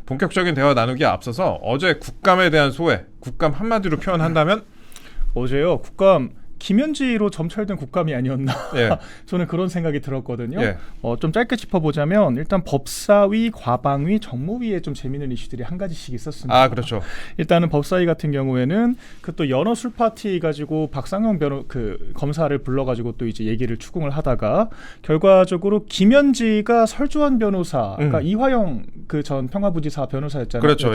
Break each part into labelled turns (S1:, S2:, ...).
S1: 본격적인 대화 나누기에 앞서서 어제 국감에 대한 소회, 국감 한마디로 표현한다면
S2: 어제요 국감 김현지로 점철된 국감이 아니었나
S1: 예.
S2: 저는 그런 생각이 들었거든요.
S1: 예.
S2: 좀 짧게 짚어보자면 일단 법사위, 과방위, 정무위에 좀 재미있는 이슈들이 한 가지씩 있었습니다.
S1: 아 그렇죠.
S2: 일단은 법사위 같은 경우에는 그 또 연어 술 파티 가지고 박상영 검사를 불러가지고 또 이제 얘기를 추궁을 하다가 결과적으로 김현지가 설주환 변호사가 이화영 그 전 평화부지사 변호사였잖아요.
S1: 그렇죠.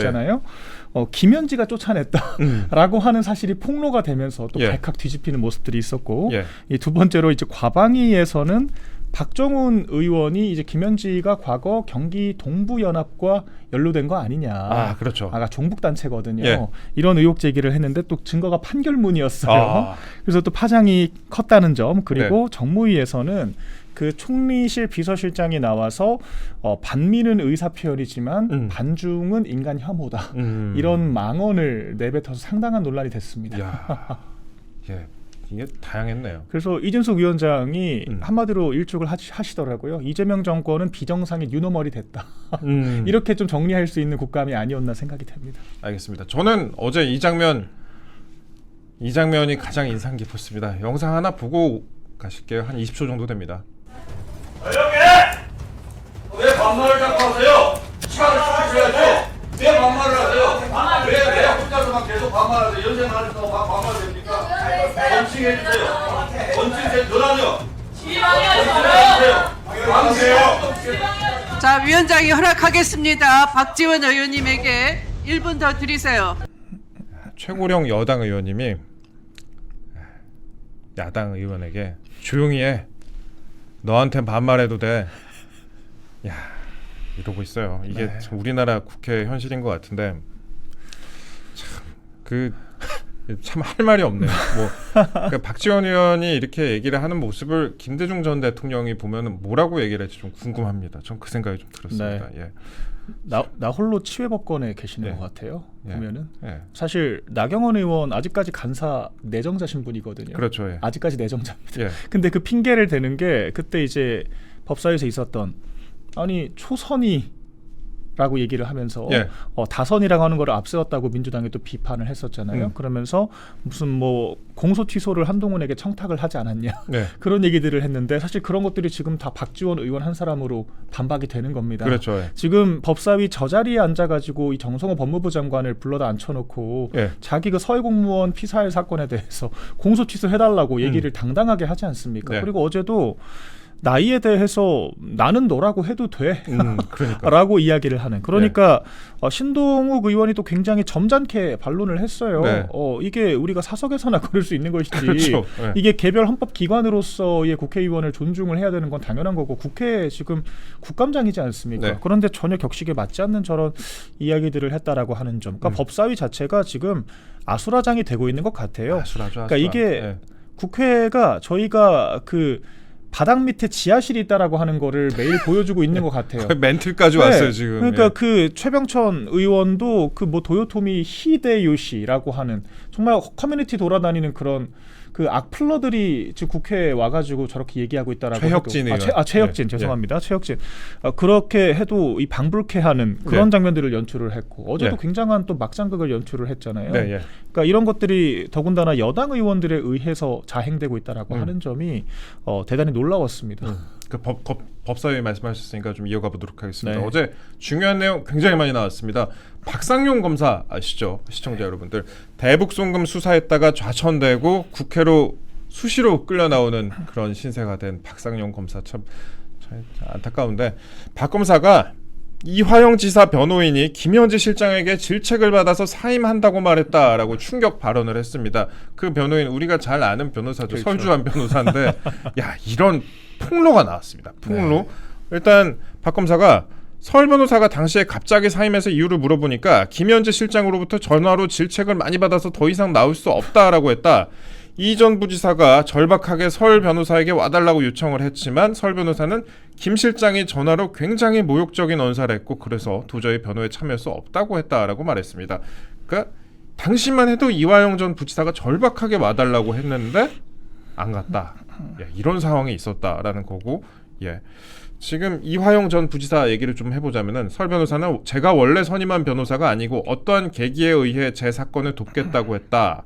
S2: 김현지가 쫓아냈다라고 하는 사실이 폭로가 되면서 또 발칵 뒤집히는 모습들이 있었고, 이 두 번째로 이제 과방위에서는 박정훈 의원이 이제 김현지가 과거 경기 동부연합과 연루된 거 아니냐.
S1: 아 그렇죠.
S2: 아까 종북단체거든요. 이런 의혹 제기를 했는데 또 증거가 판결문이었어요. 그래서 또 파장이 컸다는 점. 그리고 정무위에서는 그 총리실 비서실장이 나와서 반미는 의사표현이지만 반중은 인간 혐오다. 이런 망언을 내뱉어서 상당한 논란이 됐습니다.
S1: 예. 이게 다양했네요.
S2: 그래서 이준석 위원장이 한마디로 일축을 하시더라고요. 이재명 정권은 비정상의 유노멀이 됐다. 이렇게 좀 정리할 수 있는 국감이 아니었나 생각이 됩니다.
S1: 알겠습니다. 저는 어제 이 장면이 가장 인상 깊었습니다. 영상 하나 보고 가실게요. 한 20초 정도 됩니다.
S3: 조용히 해! 왜 반말을 자꾸 하세요? 시간을 주셔야죠. 왜 반말을 하세요? 왜 혼자서만 계속 반말하세요? 연생 안에서 반말 됩니까? 원칙해 주세요. 원칙해 전하죠. 방세요.
S4: 자, 위원장이 허락하겠습니다. 박지원 의원님에게 1분 더 드리세요.
S1: 최고령 여당 의원님이 야당 의원에게 조용히 해. 너한텐 반말해도 돼. 야, 이러고 있어요. 이게 참 우리나라 국회 현실인 것 같은데 참 할 말이 없네요. 그러니까 박지원 의원이 이렇게 얘기를 하는 모습을 김대중 전 대통령이 보면 뭐라고 얘기를 할지 좀 궁금합니다. 전 그 생각이 좀 들었습니다.
S2: 나 홀로 치외법권에 계시는 것 같아요. 보면은 사실 나경원 의원 아직까지 간사 내정자 신분이거든요.
S1: 그렇죠.
S2: 아직까지 내정자입니다. 근데 그 핑계를 대는 게 그때 이제 법사위에서 있었던 초선이라고 얘기를 하면서 다선이라고 하는 걸 앞세웠다고 민주당이 또 비판을 했었잖아요. 그러면서 무슨 뭐 공소 취소를 한동훈에게 청탁을 하지 않았냐 그런 얘기들을 했는데 사실 그런 것들이 지금 다 박지원 의원 한 사람으로 반박이 되는 겁니다.
S1: 그렇죠.
S2: 지금 법사위 저 자리에 앉아가지고 이 정성호 법무부 장관을 불러다 앉혀놓고 자기 그 서해 공무원 피살 사건에 대해서 공소 취소해달라고 얘기를 당당하게 하지 않습니까? 그리고 어제도 나이에 대해서 나는 너라고 해도 돼 라고 이야기를 하는 그러니까 신동욱 의원이 또 굉장히 점잖게 반론을 했어요. 이게 우리가 사석에서나 그럴 수 있는 것이지 이게 개별 헌법기관으로서의 국회의원을 존중을 해야 되는 건 당연한 거고 국회 지금 국감장이지 않습니까? 그런데 전혀 격식에 맞지 않는 저런 이야기들을 했다라고 하는 점. 그러니까 법사위 자체가 지금 아수라장이 되고 있는 것 같아요. 그러니까 이게 국회가 저희가 그 바닥 밑에 지하실이 있다라고 하는 거를 매일 보여주고 있는 것 같아요.
S1: 멘트까지 왔어요 지금.
S2: 그러니까 그 최병천 의원도 그 뭐 도요토미 히데요시라고 하는 정말 커뮤니티 돌아다니는 그런 그 악플러들이 지금 국회에 와가지고 저렇게 얘기하고 있다라고.
S1: 최혁진 의원.
S2: 최혁진 죄송합니다. 최혁진 그렇게 해도 이 방불케하는 그런 장면들을 연출을 했고 어제도 굉장한 또 막장극을 연출을 했잖아요. 그러니까 이런 것들이 더군다나 여당 의원들에 의해서 자행되고 있다라고 하는 점이 대단히 놀라웠습니다.
S1: 그 법사위 말씀하셨으니까 좀 이어가 보도록 하겠습니다. 어제 중요한 내용 굉장히 많이 나왔습니다. 박상용 검사 아시죠? 시청자 여러분들. 대북 송금 수사했다가 좌천되고 국회로 수시로 끌려 나오는 그런 신세가 된 박상용 검사 참 안타까운데 박 검사가 이화영 지사 변호인이 김현지 실장에게 질책을 받아서 사임한다고 말했다라고 충격 발언을 했습니다. 그 변호인 우리가 잘 아는 변호사죠. 설주환 변호사인데 야 이런 폭로가 나왔습니다. 폭로. 일단 박 검사가 설 변호사가 당시에 갑자기 사임해서 이유를 물어보니까 김현지 실장으로부터 전화로 질책을 많이 받아서 더 이상 나올 수 없다라고 했다. 이 전 부지사가 절박하게 설 변호사에게 와달라고 요청을 했지만 설 변호사는 김 실장이 전화로 굉장히 모욕적인 언사를 했고 그래서 도저히 변호에 참여할 수 없다고 했다라고 말했습니다. 그러니까 당시만 해도 이화영 전 부지사가 절박하게 와달라고 했는데 안 갔다. 이런 상황이 있었다라는 거고 지금 이화영 전 부지사 얘기를 좀 해보자면은 설 변호사는 제가 원래 선임한 변호사가 아니고 어떠한 계기에 의해 제 사건을 돕겠다고 했다.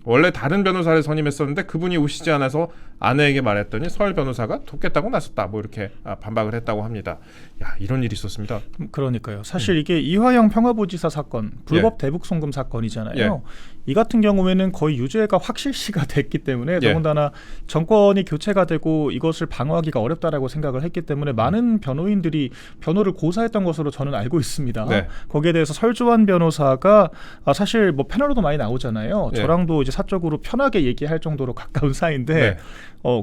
S1: 원래 다른 변호사를 선임했었는데 그분이 오시지 않아서 아내에게 말했더니 설 변호사가 돕겠다고 나섰다. 뭐 이렇게 반박을 했다고 합니다. 야, 이런 일이 있었습니다.
S2: 그러니까요. 사실 이게 이화영 평화부지사 사건, 불법 대북 송금 사건이잖아요. 이 같은 경우에는 거의 유죄가 확실시가 됐기 때문에 더군다나 정권이 교체가 되고 이것을 방어하기가 어렵다라고 생각을 했기 때문에 많은 변호인들이 변호를 고사했던 것으로 저는 알고 있습니다. 거기에 대해서 설주환 변호사가 사실 뭐 패널로도 많이 나오잖아요. 저랑도 이제 사적으로 편하게 얘기할 정도로 가까운 사이인데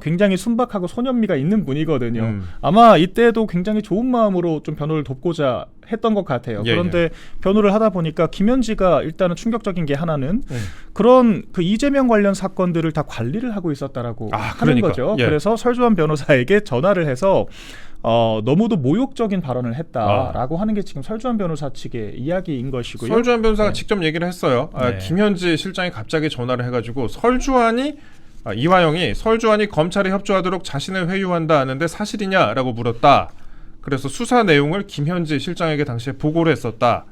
S2: 굉장히 순박하고 소년미가 있는 분이거든요. 아마 이때도 굉장히 좋은 마음으로 좀 변호를 돕고자 했던 것 같아요. 그런데 변호를 하다 보니까 김현지가 일단은 충격적인 게 하나는 그런 그 이재명 관련 사건들을 다 관리를 하고 있었다라고 하는 거죠. 그래서 설주환 변호사에게 전화를 해서 너무도 모욕적인 발언을 했다라고 하는 게 지금 설주환 변호사 측의 이야기인 것이고요.
S1: 설주환 변호사가 직접 얘기를 했어요. 김현지 실장이 갑자기 전화를 해가지고 이화영이 설주환이 검찰에 협조하도록 자신을 회유한다 하는데 사실이냐라고 물었다. 그래서 수사 내용을 김현지 실장에게 당시에 보고를 했었다.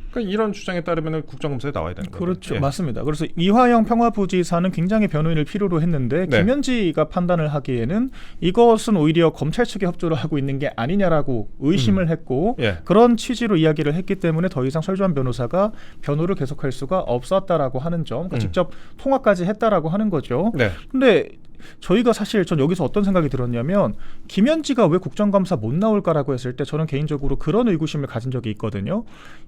S1: 그러니까 이런 주장에 따르면 국정감사에 나와야 되는 거죠.
S2: 그렇죠. 맞습니다. 그래서 이화영 평화부지사는 굉장히 변호인을 필요로 했는데 김현지가 판단을 하기에는 이것은 오히려 검찰 측에 협조를 하고 있는 게 아니냐라고 의심을 했고 그런 취지로 이야기를 했기 때문에 더 이상 설주환 변호사가 변호를 계속할 수가 없었다라고 하는 점, 그러니까 직접 통화까지 했다라고 하는 거죠. 근데 저희가 사실 전 여기서 어떤 생각이 들었냐면 김현지가 왜 국정감사 못 나올까라고 했을 때 저는 개인적으로 그런 의구심을 가진 적이 있거든요.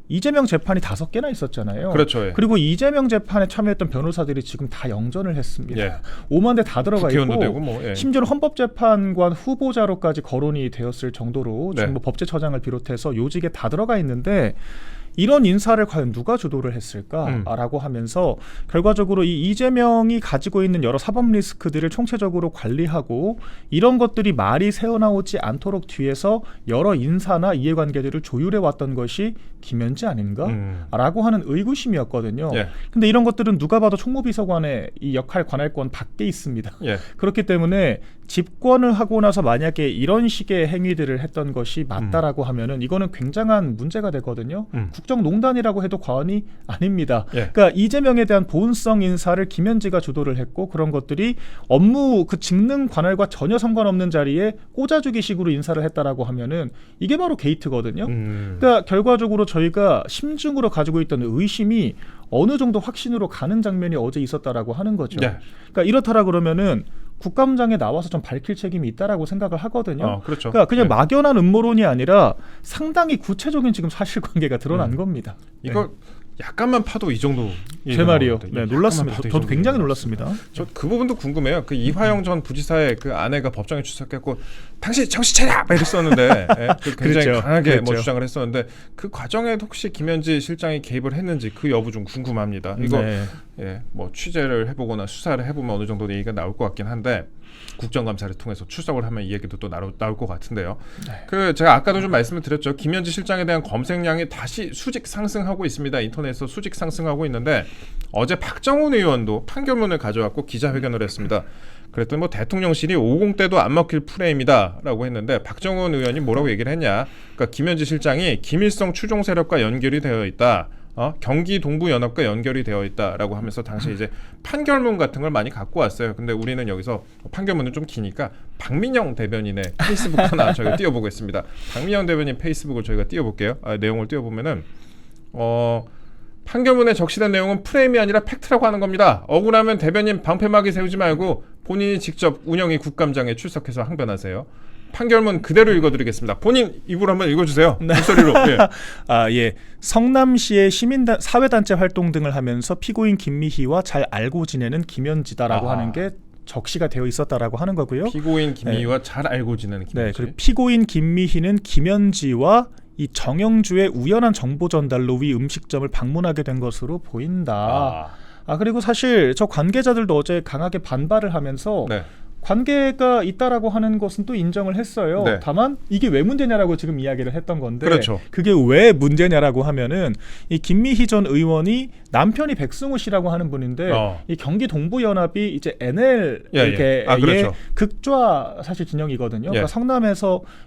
S2: 이재명 재판이 5개나 있었잖아요.
S1: 그렇죠.
S2: 그리고 이재명 재판에 참여했던 변호사들이 지금 다 영전을 했습니다. 5만 대 다 들어가 있고
S1: 되고
S2: 심지어는 헌법재판관 후보자로까지 거론이 되었을 정도로 지금 뭐 법제처장을 비롯해서 요직에 다 들어가 있는데 이런 인사를 과연 누가 주도를 했을까라고 하면서 결과적으로 이 이재명이 가지고 있는 여러 사법 리스크들을 총체적으로 관리하고 이런 것들이 말이 새어나오지 않도록 뒤에서 여러 인사나 이해관계들을 조율해 왔던 것이 김현지 아닌가라고 하는 의구심이었거든요. 근데 이런 것들은 누가 봐도 총무비서관의 이 역할 관할권 밖에 있습니다. 그렇기 때문에 집권을 하고 나서 만약에 이런 식의 행위들을 했던 것이 맞다라고 하면은 이거는 굉장한 문제가 되거든요. 국정농단이라고 해도 과언이 아닙니다. 그러니까 이재명에 대한 보훈성 인사를 김현지가 주도를 했고 그런 것들이 업무 그 직능 관할과 전혀 상관없는 자리에 꽂아주기식으로 인사를 했다라고 하면은 이게 바로 게이트거든요. 그러니까 결과적으로 저희가 심중으로 가지고 있던 의심이 어느 정도 확신으로 가는 장면이 어제 있었다라고 하는 거죠. 그러니까 이렇다라 그러면은 국감장에 나와서 좀 밝힐 책임이 있다라고 생각을 하거든요.
S1: 그렇죠.
S2: 그러니까 그냥 막연한 음모론이 아니라 상당히 구체적인 지금 사실관계가 드러난 겁니다.
S1: 이거 약간만 파도 이 정도.
S2: 제 말이요. 놀랐습니다. 저도 굉장히 놀랐습니다.
S1: 저 그 부분도 궁금해요. 그 이화영 전 부지사의 그 아내가 법정에 출석했고 당신 정신 차려! 막 이랬었는데 굉장히 강하게 뭐 주장을 했었는데 그 과정에 혹시 김현지 실장이 개입을 했는지 그 여부 좀 궁금합니다. 이거 뭐 취재를 해보거나 수사를 해보면 어느 정도 얘기가 나올 것 같긴 한데 국정감사를 통해서 출석을 하면 이 얘기도 또 나올 것 같은데요. 그 제가 아까도 좀 말씀을 드렸죠. 김현지 실장에 대한 검색량이 다시 수직 상승하고 있습니다. 인터넷에서 수직 상승하고 있는데 어제 박정훈 의원도 판결문을 가져왔고 기자회견을 했습니다. 그랬더니 뭐 대통령실이 50대도 안 먹힐 프레임이다라고 했는데 박정훈 의원이 뭐라고 얘기를 했냐. 그러니까 김현지 실장이 김일성 추종 세력과 연결이 되어 있다. 경기 동부연합과 연결이 되어 있다라고 하면서 당시 이제 판결문 같은 걸 많이 갖고 왔어요. 근데 우리는 여기서 판결문은 좀 기니까 박민영 대변인의 페이스북 하나 저희가 띄워보겠습니다. 박민영 대변인 페이스북을 저희가 띄워볼게요. 내용을 띄워보면은 판결문에 적시된 내용은 프레임이 아니라 팩트라고 하는 겁니다. 억울하면 대변인 방패막이 세우지 말고 본인이 직접 운영위 국감장에 출석해서 항변하세요. 판결문 그대로 읽어드리겠습니다. 본인 입으로 한번 읽어주세요. 목소리로.
S2: 성남시의 사회단체 활동 등을 하면서 피고인 김미희와 잘 알고 지내는 김현지다라고 하는 게 적시가 되어 있었다라고 하는 거고요.
S1: 피고인 김미희와 잘 알고 지내는 김현지.
S2: 그리고 피고인 김미희는 김현지와 이 정영주의 우연한 정보 전달로 위 음식점을 방문하게 된 것으로 보인다. 그리고 사실 저 관계자들도 어제 강하게 반발을 하면서 관계가 있다라고 하는 것은 또 인정을 했어요.
S1: 네.
S2: 다만 이게 왜 문제냐라고 지금 이야기를 했던 건데
S1: 그렇죠.
S2: 그게 왜 문제냐라고 하면은 이 김미희 전 의원이 남편이 백승호 씨라고 하는 분인데 이 경기 동부연합이 이제 NL 이렇게
S1: 그렇죠.
S2: 극좌 사실 진영이거든요. 그러니까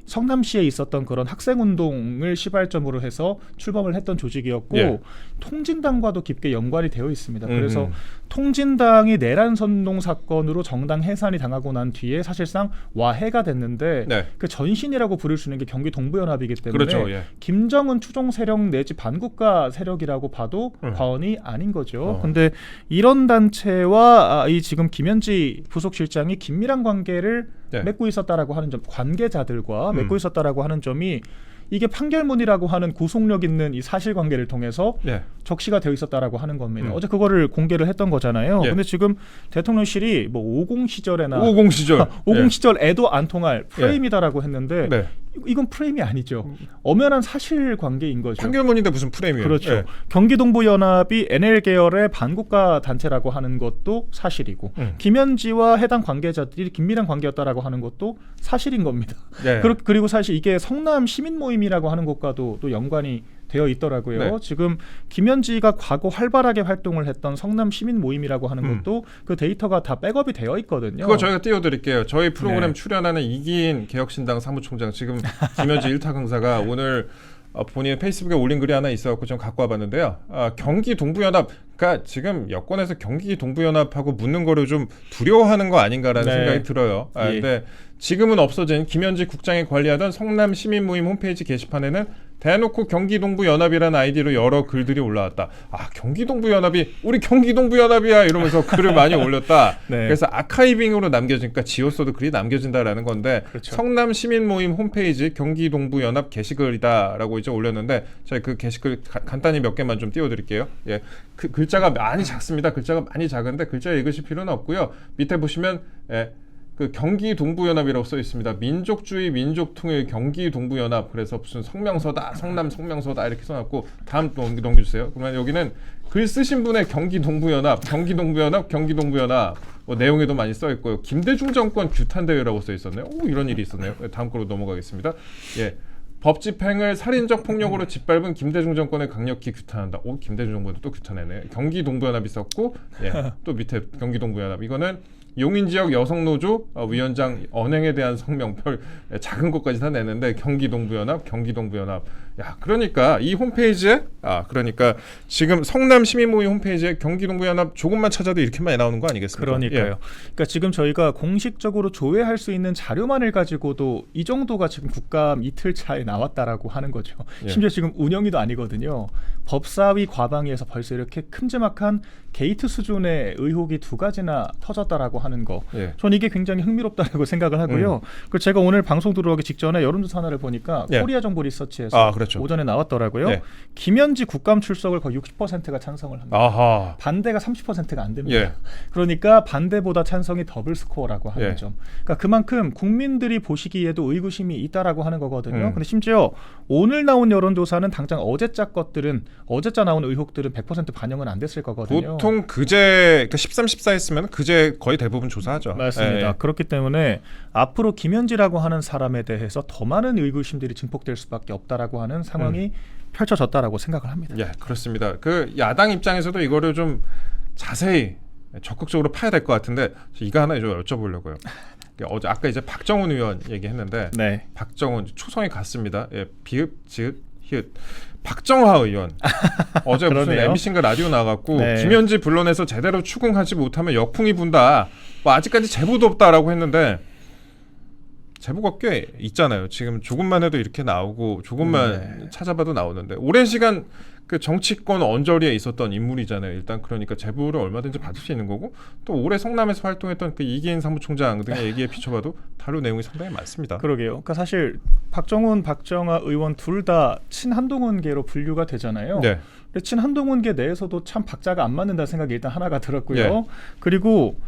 S2: 성남시에 있었던 그런 학생운동을 시발점으로 해서 출범을 했던 조직이었고 통진당과도 깊게 연관이 되어 있습니다. 그래서 통진당이 내란 선동 사건으로 정당 해산이 당하고 난 뒤에 사실상 와해가 됐는데 그 전신이라고 부를 수 있는 게 경기 동부연합이기 때문에
S1: 그렇죠.
S2: 김정은 추종 세력 내지 반국가 세력이라고 봐도 과언이 아닌 거죠. 근데 이런 단체와 이 지금 김현지 부속실장이 긴밀한 관계를 맺고 있었다라고 하는 점, 관계자들과 맺고 있었다라고 하는 점이 이게 판결문이라고 하는 구속력 있는 이 사실관계를 통해서 적시가 되어 있었다라고 하는 겁니다. 어제 그거를 공개를 했던 거잖아요. 근데 지금 대통령실이 뭐 50 시절에나
S1: 50 시절
S2: 50 시절에도 안 통할 프레임이다라고 했는데 이건 프레임이 아니죠. 엄연한 사실관계인 거죠.
S1: 판결문인데 무슨 프레임이에요?
S2: 그렇죠. 경기동부연합이 NL 계열의 반국가 단체라고 하는 것도 사실이고 김현지와 해당 관계자들이 긴밀한 관계였다라고 하는 것도 사실인 겁니다. 그리고 사실 이게 성남 시민 모임이라고 하는 것과도 또 연관이 되어 있더라고요. 지금 김현지가 과거 활발하게 활동을 했던 성남 시민 모임이라고 하는 것도 그 데이터가 다 백업이 되어 있거든요.
S1: 그거 저희가 띄워드릴게요. 저희 프로그램 출연하는 이기인 개혁신당 사무총장 지금 김현지 1타 강사가 오늘 본인의 페이스북에 올린 글이 하나 있어갖고 좀 갖고 와봤는데요. 경기 동부연합, 그러니까 지금 여권에서 경기 동부연합하고 묻는 거를 좀 두려워하는 거 아닌가라는 생각이 들어요. 근데 지금은 없어진 김현지 국장이 관리하던 성남 시민모임 홈페이지 게시판에는 대놓고 경기동부연합이라는 아이디로 여러 글들이 올라왔다. 경기동부연합이 우리 경기동부연합이야 이러면서 글을 많이 올렸다. 그래서 아카이빙으로 남겨지니까 지웠어도 글이 남겨진다라는 건데 성남 시민모임 홈페이지 경기동부연합 게시글이다라고 이제 올렸는데 제가 그 게시글 간단히 몇 개만 좀 띄워드릴게요. 그 글자가 많이 작습니다. 글자가 많이 작은데 글자 읽으실 필요는 없고요. 밑에 보시면 그 경기 동부연합이라고 써 있습니다. 민족주의 민족통일 경기 동부연합. 그래서 무슨 성명서다, 성남 성명서다 이렇게 써놨고 다음 넘겨주세요. 그러면 여기는 글 쓰신 분의 경기 동부연합, 경기 동부연합, 경기 동부연합 내용에도 많이 써 있고요. 김대중 정권 규탄 대회라고 써 있었네요. 이런 일이 있었네요. 다음 거로 넘어가겠습니다. 법 집행을 살인적 폭력으로 짓밟은 김대중 정권을 강력히 규탄한다. 김대중 정권도 또 규탄해네. 경기 동부연합이 있었고 또 밑에 경기 동부연합 이거는 용인지역 여성노조 위원장 언행에 대한 성명표 작은 것까지 다 내는데 경기동부연합. 그러니까 이 홈페이지에 그러니까 지금 성남 시민모임 홈페이지에 경기동부연합 조금만 찾아도 이렇게 많이 나오는 거 아니겠습니까?
S2: 그러니까요. 그러니까 지금 저희가 공식적으로 조회할 수 있는 자료만을 가지고도 이 정도가 지금 국감 이틀 차에 나왔다라고 하는 거죠. 심지어 지금 운영위도 아니거든요. 법사위 과방위에서 벌써 이렇게 큼지막한 게이트 수준의 의혹이 2가지나 터졌다라고 하는 거. 전 이게 굉장히 흥미롭다고 생각을 하고요. 그리고 제가 오늘 방송 들어오기 직전에 여론조사 하나를 보니까 코리아 정보 리서치에서 오전에 나왔더라고요. 김현지 국감 출석을 거의 60%가 찬성을 합니다. 반대가 30%가 안 됩니다. 그러니까 반대보다 찬성이 더블 스코어라고 하는 점. 그러니까 그만큼 국민들이 보시기에도 의구심이 있다라고 하는 거거든요. 근데 심지어 오늘 나온 여론조사는 당장 어제자 나온 의혹들은 100% 반영은 안 됐을 거거든요.
S1: 보통 그제 13, 14 했으면 그제 거의 대부분 조사하죠.
S2: 맞습니다. 그렇기 때문에 앞으로 김현지라고 하는 사람에 대해서 더 많은 의구심들이 증폭될 수밖에 없다라고 하는 상황이 펼쳐졌다라고 생각을 합니다.
S1: 그렇습니다. 그 야당 입장에서도 이거를 좀 자세히 적극적으로 파야 될 것 같은데 이거 하나 좀 여쭤보려고요. 어제 아까 이제 박정훈 의원 얘기했는데 박정훈 초성이 같습니다. 비읍, 지읒, 히읗. 박정화 의원 어제 무슨 MBC인가 라디오 나갔고 김현지 불러내서 제대로 추궁하지 못하면 역풍이 분다. 아직까지 제보도 없다라고 했는데 제보가 꽤 있잖아요. 지금 조금만 해도 이렇게 나오고 조금만 찾아봐도 나오는데 오랜 시간 그 정치권 언저리에 있었던 인물이잖아요. 일단 그러니까 제보를 얼마든지 받을 수 있는 거고 또 올해 성남에서 활동했던 그 이기인 사무총장 등의 얘기에 비춰봐도 다룬 내용이 상당히 많습니다.
S2: 그러게요. 그러니까 사실 박정훈, 박정아 의원 둘 다 친한동훈계로 분류가 되잖아요. 근데 친한동훈계 내에서도 참 박자가 안 맞는다는 생각이 일단 하나가 들었고요. 그리고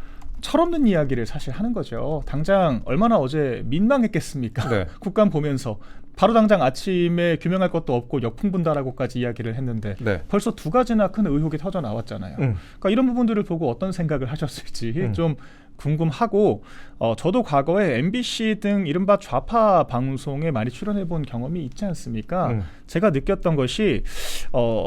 S2: 철없는 이야기를 사실 하는 거죠. 당장 얼마나 어제 민망했겠습니까? 국감 보면서 바로 당장 아침에 규명할 것도 없고 역풍 분다라고까지 이야기를 했는데 벌써 2가지나 큰 의혹이 터져 나왔잖아요. 그러니까 이런 부분들을 보고 어떤 생각을 하셨을지 좀 궁금하고 저도 과거에 MBC 등 이른바 좌파 방송에 많이 출연해본 경험이 있지 않습니까? 제가 느꼈던 것이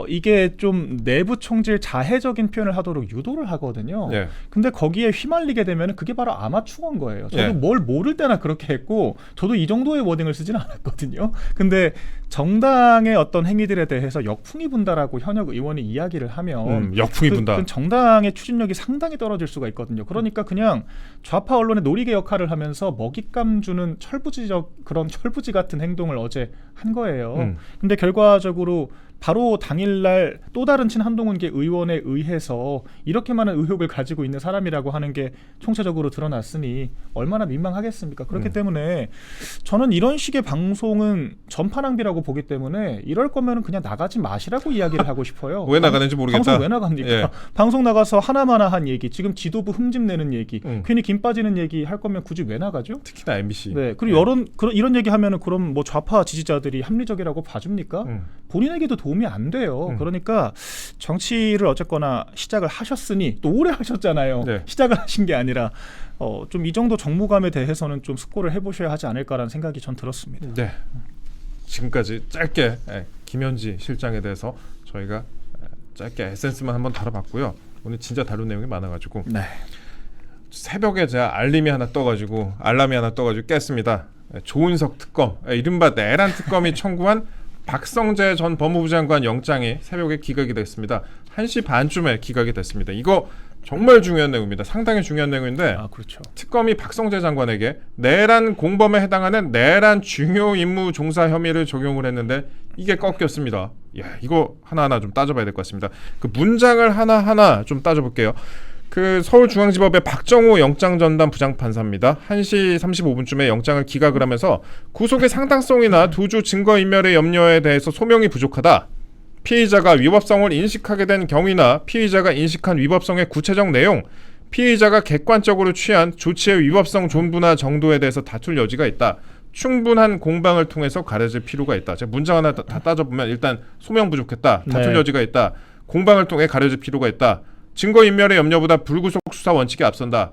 S2: 이게 좀 내부 총질 자해적인 표현을 하도록 유도를 하거든요.
S1: 예.
S2: 근데 거기에 휘말리게 되면 그게 바로 아마추어인 거예요. 저도
S1: 예.
S2: 뭘 모를 때나 그렇게 했고 저도 이 정도의 워딩을 쓰지는 않았거든요. 근데 정당의 어떤 행위들에 대해서 역풍이 분다라고 현역 의원이 이야기를 하면
S1: 역풍이 분다.
S2: 그 정당의 추진력이 상당히 떨어질 수가 있거든요. 그러니까 그냥 좌파 언론의 놀이개 역할을 하면서 먹잇감 주는 그런 철부지 같은 행동을 어제 한 거예요. 근데 결과적으로 바로 당일날 또 다른 친한동훈계 의원에 의해서 이렇게 많은 의혹을 가지고 있는 사람이라고 하는 게 총체적으로 드러났으니 얼마나 민망하겠습니까? 그렇기 때문에 저는 이런 식의 방송은 전파 낭비라고 보기 때문에 이럴 거면은 그냥 나가지 마시라고 이야기를 하고 싶어요.
S1: 왜 나가는지 모르겠다.
S2: 방송 왜 나갑니까?
S1: 예.
S2: 방송 나가서 하나마나한 얘기, 지금 지도부 흠집내는 얘기, 괜히 김 빠지는 얘기 할 거면 굳이 왜 나가죠?
S1: 특히나 MBC.
S2: 네, 그리고 이런 얘기 하면은 그럼 뭐 좌파 지지자들이 합리적이라고 봐줍니까? 본인에게도 도움이 안 돼요. 그러니까 정치를 어쨌거나 시작을 하셨으니 또 오래 하셨잖아요.
S1: 네.
S2: 시작을 하신 게 아니라 좀 이 정도 정무감에 대해서는 좀 숙고를 해보셔야 하지 않을까라는 생각이 전 들었습니다.
S1: 네. 지금까지 짧게 김현지 실장에 대해서 저희가 짧게 에센스만 한번 다뤄봤고요. 오늘 진짜 다룬 내용이 많아가지고
S2: 네.
S1: 새벽에 제가 알람이 하나 떠가지고 깼습니다. 조은석 특검, 이른바 내란 특검이 청구한 박성재 전 법무부 장관 영장이 새벽에 기각이 됐습니다. 1시 반쯤에 기각이 됐습니다. 이거 정말 중요한 내용입니다. 상당히 중요한 내용인데
S2: 그렇죠.
S1: 특검이 박성재 장관에게 내란 공범에 해당하는 내란 중요 임무 종사 혐의를 적용을 했는데 이게 꺾였습니다. 이거 하나하나 좀 따져봐야 될 것 같습니다. 그 문장을 하나하나 좀 따져볼게요. 그 서울중앙지법의 박정호 영장전담 부장판사입니다. 1시 35분쯤에 영장을 기각을 하면서 구속의 상당성이나 두주 증거인멸의 염려에 대해서 소명이 부족하다. 피의자가 위법성을 인식하게 된 경위나 피의자가 인식한 위법성의 구체적 내용, 피의자가 객관적으로 취한 조치의 위법성 존부나 정도에 대해서 다툴 여지가 있다. 충분한 공방을 통해서 가려질 필요가 있다. 제가 문장 하나 다 따져보면 일단 소명 부족했다. 다툴 여지가 있다. 공방을 통해 가려질 필요가 있다. 증거인멸의 염려보다 불구속 수사 원칙에 앞선다.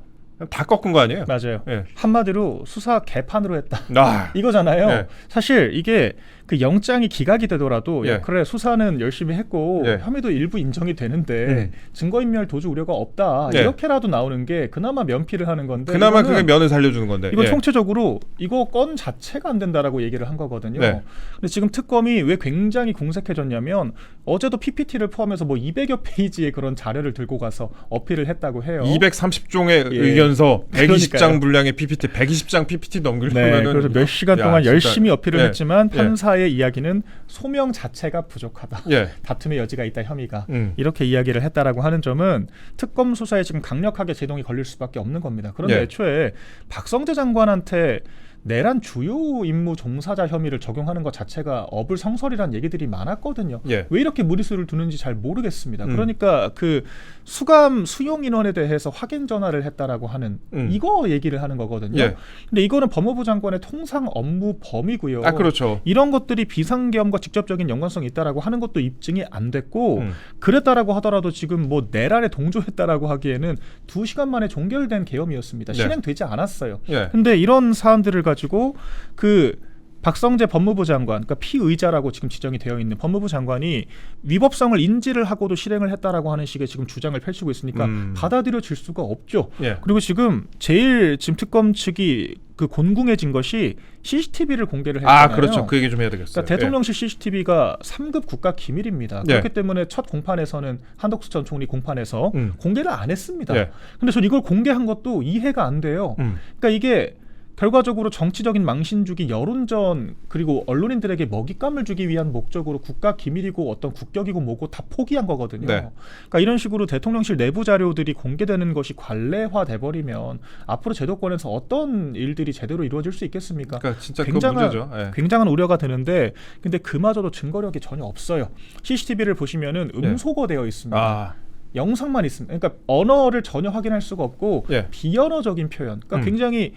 S1: 다 꺾은 거 아니에요?
S2: 맞아요.
S1: 예.
S2: 한마디로 수사 개판으로 했다.
S1: 아.
S2: 이거잖아요.
S1: 예.
S2: 사실 이게 그 영장이 기각이 되더라도
S1: 예.
S2: 그래 수사는 열심히 했고
S1: 예.
S2: 혐의도 일부 인정이 되는데 증거인멸 도주 우려가 없다.
S1: 예.
S2: 이렇게라도 나오는 게 그나마 면피를 하는 건데
S1: 그나마 그게 면을 살려주는 건데
S2: 이건
S1: 예.
S2: 총체적으로 이거 건 자체가 안 된다라고 얘기를 한 거거든요.
S1: 네.
S2: 근데 지금 특검이 왜 굉장히 궁색해졌냐면 어제도 PPT를 포함해서 뭐 200여 페이지의 그런 자료를 들고 가서 어필을 했다고 해요.
S1: 230종의
S2: 예.
S1: 의견서 120장
S2: 그러니까요.
S1: 분량의 PPT 120장 PPT
S2: 네,
S1: 넘기려면은
S2: 그래서 몇 시간 동안
S1: 진짜.
S2: 열심히 어필을
S1: 예.
S2: 했지만
S1: 예.
S2: 판사의 이야기는 소명 자체가 부족하다.
S1: 예.
S2: 다툼의 여지가 있다 혐의가
S1: 이렇게
S2: 이렇게 이야기를 했다라고 하는 점은 특검 수사에 지금 강력하게 제동이 걸릴 수밖에 없는 겁니다. 그런데
S1: 예.
S2: 애초에 박성재 장관한테 내란 주요 임무 종사자 혐의를 적용하는 것 자체가 어불성설이라는 얘기들이 많았거든요.
S1: 예.
S2: 왜 이렇게 무리수를 두는지 잘 모르겠습니다. 그러니까 그 수감 수용 인원에 대해서 확인 전화를 했다라고 하는 이거 얘기를 하는 거거든요.
S1: 예.
S2: 근데 이거는 법무부 장관의 통상 업무 범위고요.
S1: 아 그렇죠.
S2: 이런 것들이 비상계엄과 직접적인 연관성이 있다라고 하는 것도 입증이 안 됐고 그랬다라고 하더라도 지금 뭐 내란에 동조했다라고 하기에는 2시간 만에 종결된 계엄이었습니다.
S1: 네.
S2: 실행되지 않았어요.
S1: 예.
S2: 근데 이런 사안들을 가지고 그 박성재 법무부 장관, 그러니까 피의자라고 지금 지정이 되어 있는 법무부 장관이 위법성을 인지를 하고도 실행을 했다라고 하는 식의 지금 주장을 펼치고 있으니까 받아들여질 수가 없죠.
S1: 예.
S2: 그리고 지금 특검 측이 그 곤궁해진 것이 CCTV를 공개를 했잖아요.
S1: 아 그렇죠. 그 얘기 좀 해야 되겠어요.
S2: 그러니까 대통령실 CCTV가 3급 국가 기밀입니다.
S1: 예.
S2: 그렇기 때문에 첫 공판에서는 한덕수 전 총리 공판에서 공개를 안 했습니다.
S1: 예.
S2: 근데 전 이걸 공개한 것도 이해가 안 돼요. 그러니까 이게 결과적으로 정치적인 망신 주기, 여론전 그리고 언론인들에게 먹잇감을 주기 위한 목적으로 국가 기밀이고 어떤 국격이고 뭐고 다 포기한 거거든요.
S1: 네.
S2: 그러니까 이런 식으로 대통령실 내부 자료들이 공개되는 것이 관례화돼 버리면 앞으로 제도권에서 어떤 일들이 제대로 이루어질 수 있겠습니까?
S1: 그러니까 진짜 그거 문제죠. 예.
S2: 굉장한 우려가 되는데 근데 그마저도 증거력이 전혀 없어요. CCTV를 보시면은 음소거되어 있습니다.
S1: 아.
S2: 영상만 있습니다. 그러니까 언어를 전혀 확인할 수가 없고
S1: 예.
S2: 비언어적인 표현. 그러니까 굉장히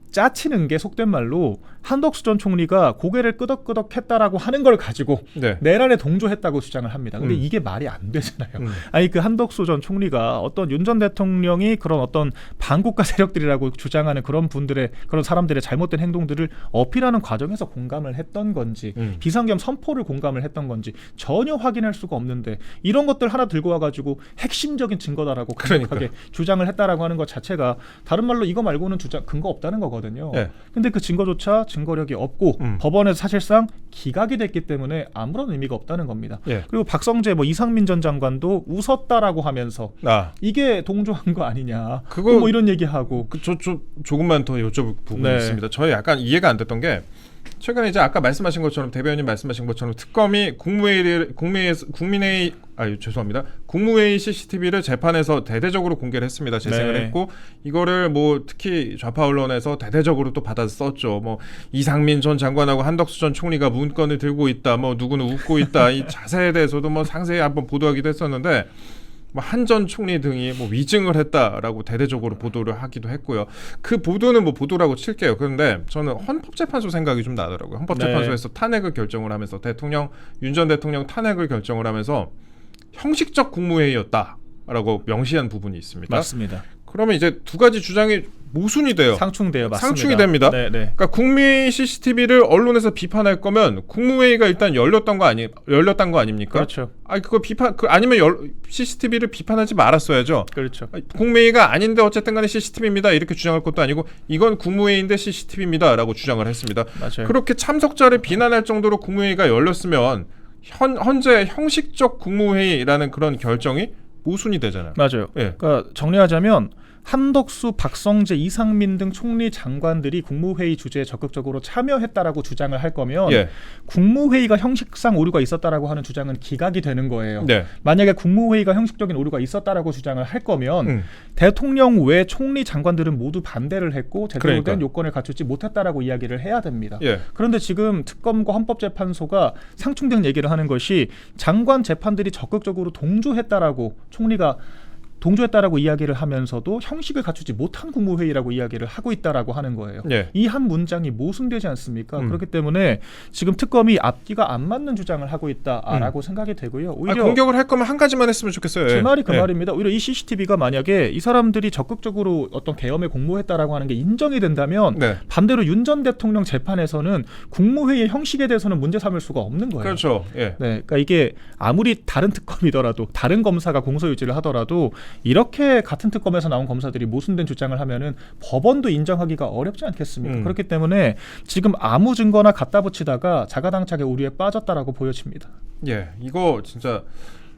S2: 짜치는 게 속된 말로 한덕수 전 총리가 고개를 끄덕끄덕했다라고 하는 걸 가지고
S1: 네.
S2: 내란에 동조했다고 주장을 합니다. 근데 이게 말이 안 되잖아요. 아니 그 한덕수 전 총리가 어떤 윤 전 대통령이 그런 어떤 반국가 세력들이라고 주장하는 그런 사람들의 잘못된 행동들을 어필하는 과정에서 공감을 했던 건지 비상계엄 선포를 공감을 했던 건지 전혀 확인할 수가 없는데 이런 것들 하나 들고 와가지고 핵심적인 증거다라고 강력하게 주장을 했다라고 하는 것 자체가 다른 말로 이거 말고는 근거 없다는 거거든요.
S1: 네.
S2: 근데 그 증거조차 증거력이 없고 법원에서 사실상 기각이 됐기 때문에 아무런 의미가 없다는 겁니다.
S1: 예.
S2: 그리고 박성재 이상민 전 장관도 웃었다라고 하면서 이게 동조한 거 아니냐.
S1: 그거
S2: 뭐 이런 얘기하고.
S1: 조금만 더 여쭤볼 부분이 있습니다. 저희 약간 이해가 안 됐던 게 최근에 이제 아까 말씀하신 것처럼 대변인 말씀하신 것처럼 특검이 국무회의 CCTV를 재판에서 대대적으로 공개를 했습니다. 재생을 했고 이거를 특히 좌파 언론에서 대대적으로 또 받아서 썼죠. 이상민 전 장관하고 한덕수 전 총리가 문건을 들고 있다. 누구는 웃고 있다. 이 자세에 대해서도 상세히 한번 보도하기도 했었는데 한 전 총리 등이 위증을 했다라고 대대적으로 보도를 하기도 했고요. 그 보도는 보도라고 칠게요. 그런데 저는 헌법재판소 생각이 좀 나더라고요. 헌법재판소에서 탄핵을 결정을 하면서 윤 전 대통령 탄핵을 결정을 하면서 형식적 국무회의였다라고 명시한 부분이 있습니다.
S2: 맞습니다.
S1: 그러면 이제 두 가지 주장이 모순이 돼요.
S2: 상충돼요. 맞습니다.
S1: 상충이 됩니다.
S2: 네.
S1: 그러니까 국무회의 CCTV를 언론에서 비판할 거면 국무회의가 일단 열렸던 거 아닙니까?
S2: 그렇죠.
S1: 그거 아니면 CCTV를 비판하지 말았어야죠.
S2: 그렇죠.
S1: 국무회의가 아닌데 어쨌든 간에 CCTV입니다. 이렇게 주장할 것도 아니고 이건 국무회의인데 CCTV입니다라고 주장을 했습니다.
S2: 맞아요.
S1: 그렇게 참석자를 비난할 정도로 국무회의가 열렸으면 현재 형식적 국무회의라는 그런 결정이 모순이 되잖아요.
S2: 맞아요.
S1: 예.
S2: 그러니까 정리하자면 한덕수, 박성재, 이상민 등 총리 장관들이 국무회의 주제에 적극적으로 참여했다라고 주장을 할 거면 국무회의가 형식상 오류가 있었다라고 하는 주장은 기각이 되는 거예요.
S1: 네.
S2: 만약에 국무회의가 형식적인 오류가 있었다라고 주장을 할 거면 대통령 외 총리 장관들은 모두 반대를 했고 제대로 된 요건을 갖추지 못했다라고 이야기를 해야 됩니다. 그런데 지금 특검과 헌법재판소가 상충된 얘기를 하는 것이 장관 재판들이 적극적으로 동조했다라고 총리가 동조했다라고 이야기를 하면서도 형식을 갖추지 못한 국무회의라고 이야기를 하고 있다라고 하는 거예요. 이 한 문장이 모순되지 않습니까? 그렇기 때문에 지금 특검이 앞뒤가 안 맞는 주장을 하고 있다라고 생각이 되고요. 오히려
S1: 공격을 할 거면 한 가지만 했으면 좋겠어요.
S2: 제 말이 그 말입니다. 오히려 이 CCTV가 만약에 이 사람들이 적극적으로 어떤 계엄에 공모했다라고 하는 게 인정이 된다면 반대로 윤 전 대통령 재판에서는 국무회의의 형식에 대해서는 문제 삼을 수가 없는 거예요.
S1: 그렇죠.
S2: 그러니까 이게 아무리 다른 특검이더라도 다른 검사가 공소유지를 하더라도 이렇게 같은 특검에서 나온 검사들이 모순된 주장을 하면은 법원도 인정하기가 어렵지 않겠습니까? 그렇기 때문에 지금 아무 증거나 갖다 붙이다가 자가당착의 오류에 빠졌다라고 보여집니다.
S1: 이거 진짜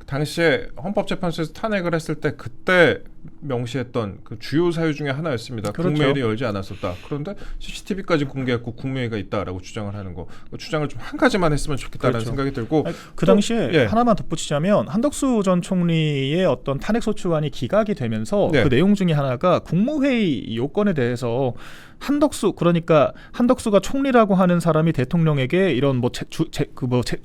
S1: 당시에 헌법재판소에서 탄핵을 했을 때 그때 명시했던 그 주요 사유 중에 하나였습니다.
S2: 그렇죠.
S1: 국무회의를 열지 않았었다. 그런데 CCTV까지 공개했고 국무회의가 있다라고 주장을 하는 거. 그 주장을 좀 한 가지만 했으면 좋겠다라는 생각이 들고
S2: 그 당시에 하나만 덧붙이자면 한덕수 전 총리의 어떤 탄핵소추안이 기각이 되면서 그 내용 중에 하나가 국무회의 요건에 대해서 한덕수가 총리라고 하는 사람이 대통령에게 이런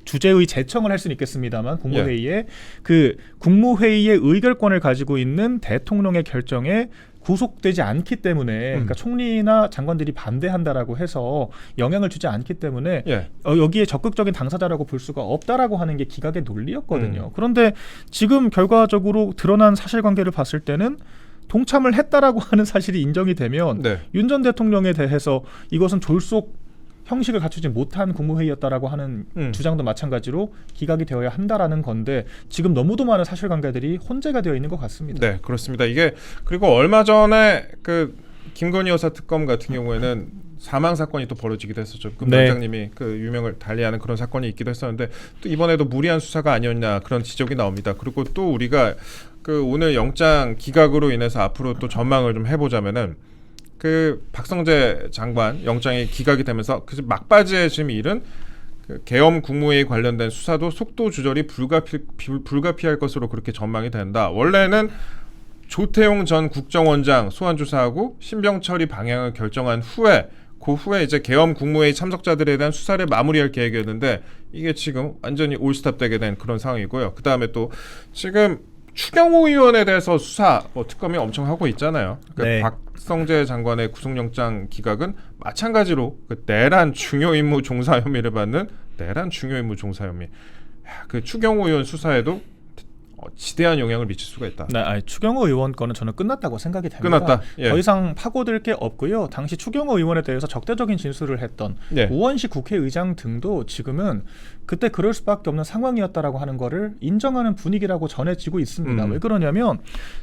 S2: 주재의 제청을 할 수는 있겠습니다만 국무회의에 그 국무회의의 의결권을 가지고 있는 대통령의 결정에 구속되지 않기 때문에 그러니까 총리나 장관들이 반대한다라고 해서 영향을 주지 않기 때문에 여기에 적극적인 당사자라고 볼 수가 없다라고 하는 게 기각의 논리였거든요. 그런데 지금 결과적으로 드러난 사실관계를 봤을 때는 동참을 했다라고 하는 사실이 인정이 되면 윤 전 대통령에 대해서 이것은 졸속 형식을 갖추지 못한 국무회의였다라고 하는 주장도 마찬가지로 기각이 되어야 한다라는 건데 지금 너무도 많은 사실관계들이 혼재가 되어 있는 것 같습니다.
S1: 네, 그렇습니다. 이게 그리고 얼마 전에 그 김건희 여사 특검 같은 경우에는 사망 사건이 또 벌어지기도 했었죠. 금단장님이 그 유명을 달리하는 그런 사건이 있기도 했었는데 또 이번에도 무리한 수사가 아니었냐 그런 지적이 나옵니다. 그리고 또 우리가 그 오늘 영장 기각으로 인해서 앞으로 또 전망을 좀 해보자면은 그 박성재 장관 영장이 기각이 되면서 그 막바지에 지금 이른 그 계엄 국무회의 관련된 수사도 속도 조절이 불가피할 것으로 그렇게 전망이 된다. 원래는 조태용 전 국정원장 소환 조사하고 신병 처리 방향을 결정한 후에 그 후에 이제 계엄 국무회의 참석자들에 대한 수사를 마무리할 계획이었는데 이게 지금 완전히 올스탑되게 된 그런 상황이고요. 그 다음에 또 지금 추경호 의원에 대해서 수사 특검이 엄청 하고 있잖아요. 그러니까 박성재 장관의 구속영장 기각은 마찬가지로 그 내란 중요 임무 종사 혐의를 받는 내란 중요 임무 종사 혐의. 그 추경호 의원 수사에도 지대한 영향을 미칠 수가 있다.
S2: 네, 아니, 추경호 의원 거는 저는 끝났다고 생각이 됩니다.
S1: 끝났다. 예.
S2: 더 이상 파고들 게 없고요. 당시 추경호 의원에 대해서 적대적인 진술을 했던
S1: 예.
S2: 우원식 국회의장 등도 지금은 그때 그럴 수밖에 없는 상황이었다라고 하는 거를 인정하는 분위기라고 전해지고 있습니다. 왜 그러냐면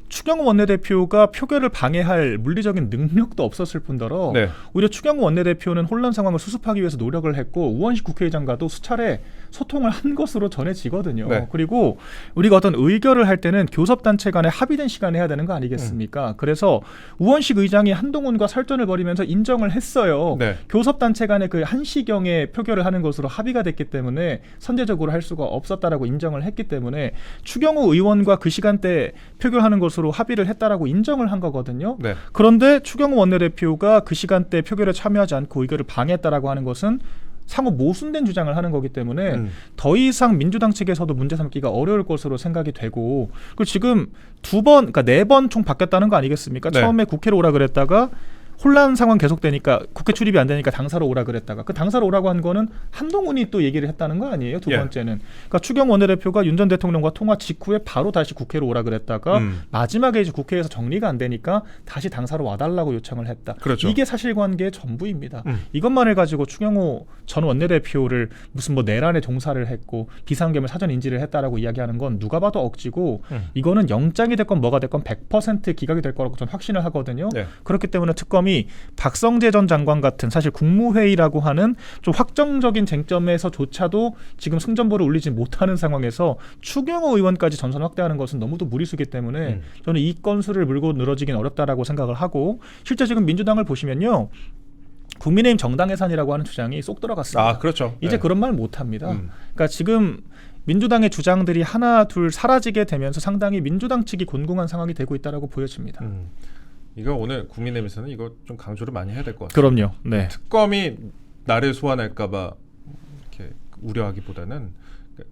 S2: 추경호 원내대표가 표결을 방해할 물리적인 능력도 없었을 뿐더러
S1: 네.
S2: 오히려 추경호 원내대표는 혼란 상황을 수습하기 위해서 노력을 했고 우원식 국회의장과도 수차례 소통을 한 것으로 전해지거든요.
S1: 네.
S2: 그리고 우리가 어떤 의결을 할 때는 교섭단체 간에 합의된 시간에 해야 되는 거 아니겠습니까? 그래서 우원식 의장이 한동훈과 설전을 벌이면서 인정을 했어요.
S1: 네.
S2: 교섭단체 간에 그 1시경에 표결을 하는 것으로 합의가 됐기 때문에 선제적으로 할 수가 없었다라고 인정을 했기 때문에 추경호 의원과 그 시간대 표결하는 것으로 합의를 했다라고 인정을 한 거거든요.
S1: 네.
S2: 그런데 추경호 원내대표가 그 시간대 표결에 참여하지 않고 의결을 방해했다라고 하는 것은 상호 모순된 주장을 하는 거기 때문에 더 이상 민주당 측에서도 문제 삼기가 어려울 것으로 생각이 되고 그리고 지금 그러니까 4번 총 바뀌었다는 거 아니겠습니까?
S1: 네.
S2: 처음에 국회로 오라 그랬다가 혼란 상황 계속되니까 국회 출입이 안 되니까 당사로 오라 그랬다가 그 당사로 오라고 한 거는 한동훈이 또 얘기를 했다는 거 아니에요? 두
S1: 예.
S2: 번째는 그러니까 추경 원내대표가 윤 전 대통령과 통화 직후에 바로 다시 국회로 오라 그랬다가 마지막에 이제 국회에서 정리가 안 되니까 다시 당사로 와달라고 요청을 했다.
S1: 그렇죠.
S2: 이게 사실관계의 전부입니다. 이것만을 가지고 추경호 전 원내대표를 무슨 뭐 내란에 종사를 했고 비상계엄을 사전 인지를 했다라고 이야기하는 건 누가 봐도 억지고 이거는 영장이 됐건 뭐가 됐건 100% 기각이 될 거라고 저는 확신을 하거든요.
S1: 네.
S2: 그렇기 때문에 특검이 박성재 전 장관 같은 사실 국무회의라고 하는 좀 확정적인 쟁점에서조차도 지금 승전보를 울리지 못하는 상황에서 추경호 의원까지 전선 확대하는 것은 너무도 무리수기 때문에 저는 이 건수를 물고 늘어지긴 어렵다라고 생각을 하고 실제 지금 민주당을 보시면요. 국민의힘 정당 해산이라고 하는 주장이 쏙 들어갔습니다.
S1: 아, 그렇죠.
S2: 이제
S1: 네.
S2: 그런 말 못합니다. 그러니까 지금 민주당의 주장들이 하나 둘 사라지게 되면서 상당히 민주당 측이 곤궁한 상황이 되고 있다라고 보여집니다.
S1: 이거 오늘 국민의힘에서는 이거 좀 강조를 많이 해야 될 것 같아요.
S2: 그럼요. 네.
S1: 특검이 나를 소환할까봐 이렇게 우려하기보다는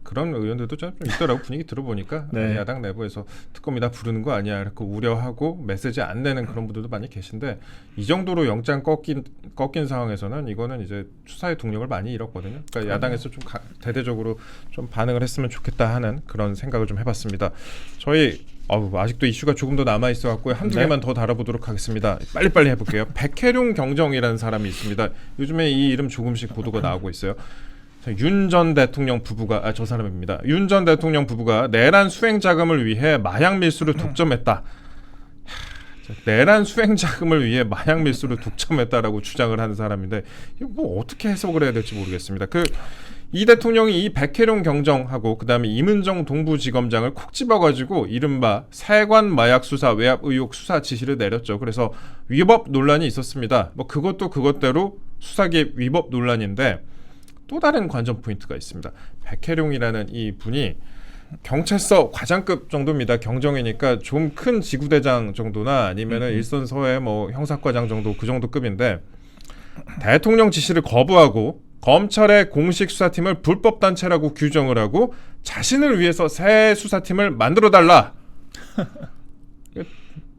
S1: 그런 의원들도 좀 있더라고. 분위기 들어보니까
S2: 네.
S1: 야당 내부에서 특검이 다 부르는 거 아니야 이렇게 우려하고 메시지 안 내는 그런 분들도 많이 계신데 이 정도로 영장 꺾인 상황에서는 이거는 이제 수사의 동력을 많이 잃었거든요. 그러니까 야당에서 좀 대대적으로 좀 반응을 했으면 좋겠다 하는 그런 생각을 좀 해봤습니다. 저희 아직도 이슈가 조금 더 남아 있어갖고 한두 개만 더 다뤄보도록 하겠습니다. 빨리빨리 해볼게요. 백혜룡 경정이라는 사람이 있습니다. 요즘에 이 이름 조금씩 보도가 나오고 있어요. 윤 전 대통령 부부가 저 사람입니다. 윤 전 대통령 부부가 내란 수행 자금을 위해 마약 밀수를 독점했다. 내란 수행 자금을 위해 마약 밀수를 독점했다라고 주장을 하는 사람인데 이거 뭐 어떻게 해석을 해야 될지 모르겠습니다. 이 대통령이 이 백혜룡 경정하고 그다음에 임은정 동부지검장을 콕 집어가지고 이른바 세관 마약 수사 외압 의혹 수사 지시를 내렸죠. 그래서 위법 논란이 있었습니다. 뭐 그것도 그것대로 수사기획 위법 논란인데 또 다른 관전 포인트가 있습니다. 백혜룡이라는 이 분이 경찰서 과장급 정도입니다. 경정이니까 좀 큰 지구대장 정도나 아니면은 일선 서해 뭐 형사과장 정도 그 정도 급인데 대통령 지시를 거부하고 검찰의 공식 수사팀을 불법 단체라고 규정을 하고 자신을 위해서 새 수사팀을 만들어달라.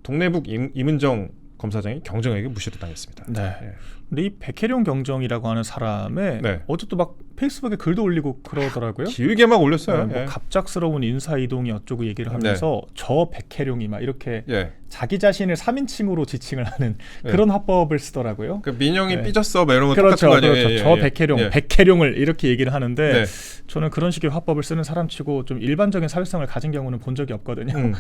S1: 동래북 임은정 검사장이 경정에게 무시를 당했습니다.
S2: 네.
S1: 예.
S2: 근데 이 백혜룡 경정이라고 하는 사람의
S1: 네.
S2: 어제도 막 페이스북에 글도 올리고 그러더라고요.
S1: 길게 막 올렸어요.
S2: 뭐
S1: 예.
S2: 갑작스러운 인사 이동이 어쩌고 얘기를 하면서 저 백혜룡이 막 이렇게
S1: 예.
S2: 자기 자신을 3인칭으로 지칭을 하는 그런 화법을 쓰더라고요.
S1: 그 민영이
S2: 네.
S1: 삐졌어, 뭐 이런 거
S2: 그렇죠,
S1: 똑같은 거 아니에요?
S2: 그렇죠.
S1: 예,
S2: 저
S1: 예.
S2: 백혜룡,
S1: 예.
S2: 백혜룡을 이렇게 얘기를 하는데
S1: 네.
S2: 저는 그런 식의 화법을 쓰는 사람치고 좀 일반적인 사회성을 가진 경우는 본 적이 없거든요.